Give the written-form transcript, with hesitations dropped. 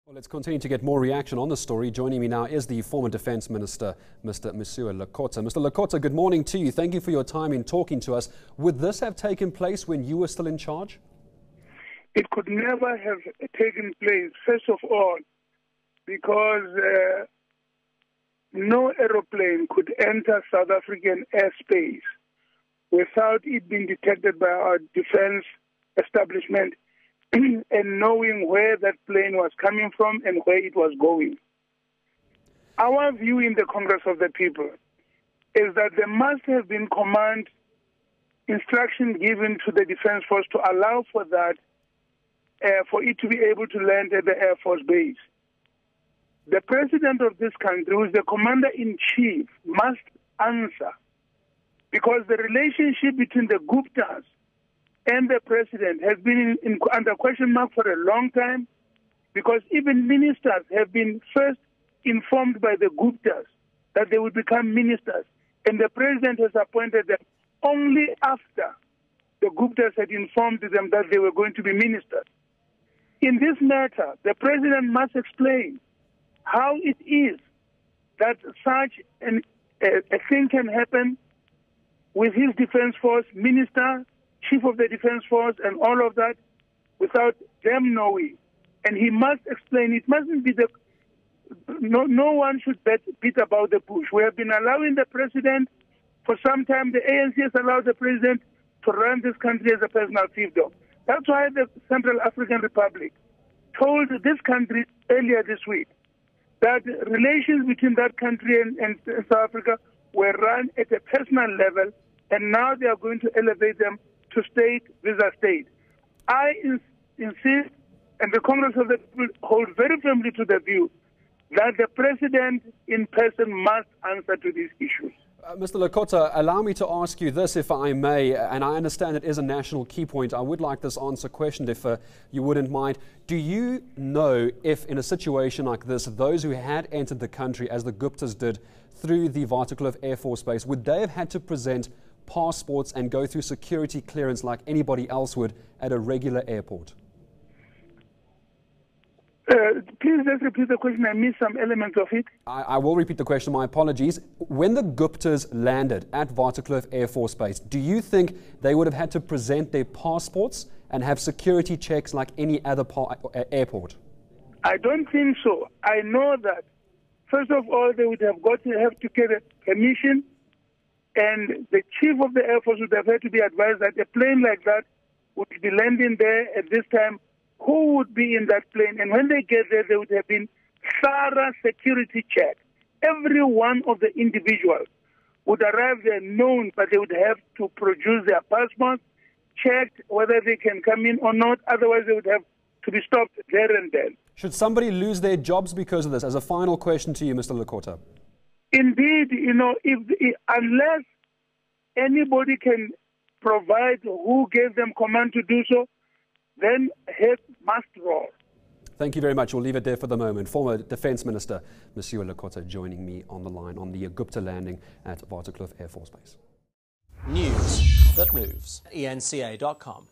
Well, let's continue to get more reaction on the story. Joining me now is the former Defence Minister, Mr. Mosiuoa Lekota. Mr. Lekota, good morning to you. Thank you for your time in talking to us. Would this have taken place when you were still in charge? It could never have taken place, first of all, because no aeroplane could enter South African airspace without it being detected by our defence establishment and knowing where that plane was coming from and where it was going. Our view in the Congress of the People is that there must have been command instruction given to the Defence Force to allow for that, for it to be able to land at the Air Force Base. The President of this country, who is the Commander-in-Chief, must answer, because the relationship between the Guptas and the President has been under question mark for a long time, because even ministers have been first informed by the Guptas that they would become ministers, and the President has appointed them only after the Guptas had informed them that they were going to be ministers. In this matter, the President must explain how it is that such a thing can happen with his Defence Force minister, Chief of the Defence Force, and all of that, without them knowing. And he must explain. It mustn't be no one should beat about the bush. We have been allowing the President for some time. The ANC has allowed the President to run this country as a personal fiefdom. That's why the Central African Republic told this country earlier this week that relations between that country and South Africa were run at a personal level, and now they are going to elevate them to state vis-a state. I insist, and the Congress of the People hold very firmly to the view that the President in person must answer to these issues. Mr. Lekota, allow me to ask you this, if I may, and I understand it is a national key point. I would like this answer questioned, if you wouldn't mind. Do you know if, in a situation like this, those who had entered the country, as the Guptas did, through the Waterkloof Airforce Base, would they have had to present passports and go through security clearance like anybody else would at a regular airport? Please just repeat the question. I missed some elements of it. I will repeat the question. My apologies. When the Guptas landed at Waterkloof Airforce Base, do you think they would have had to present their passports and have security checks like any other airport? I don't think so. I know that, first of all, they would have to get a permission, and the Chief of the Air Force would have had to be advised that a plane like that would be landing there at this time. Who would be in that plane? And when they get there, there would have been thorough security check. Every one of the individuals would arrive there known, but they would have to produce their passports, checked whether they can come in or not. Otherwise, they would have to be stopped there and then. Should somebody lose their jobs because of this? As a final question to you, Mr. Lekota. Indeed, unless anybody can provide who gave them command to do so, then head must roll. Thank you very much. We'll leave it there for the moment. Former Defence Minister Mosiuoa Lekota joining me on the line on the Gupta landing at Waterkloof Airforce Base. News that moves. eNCA.com.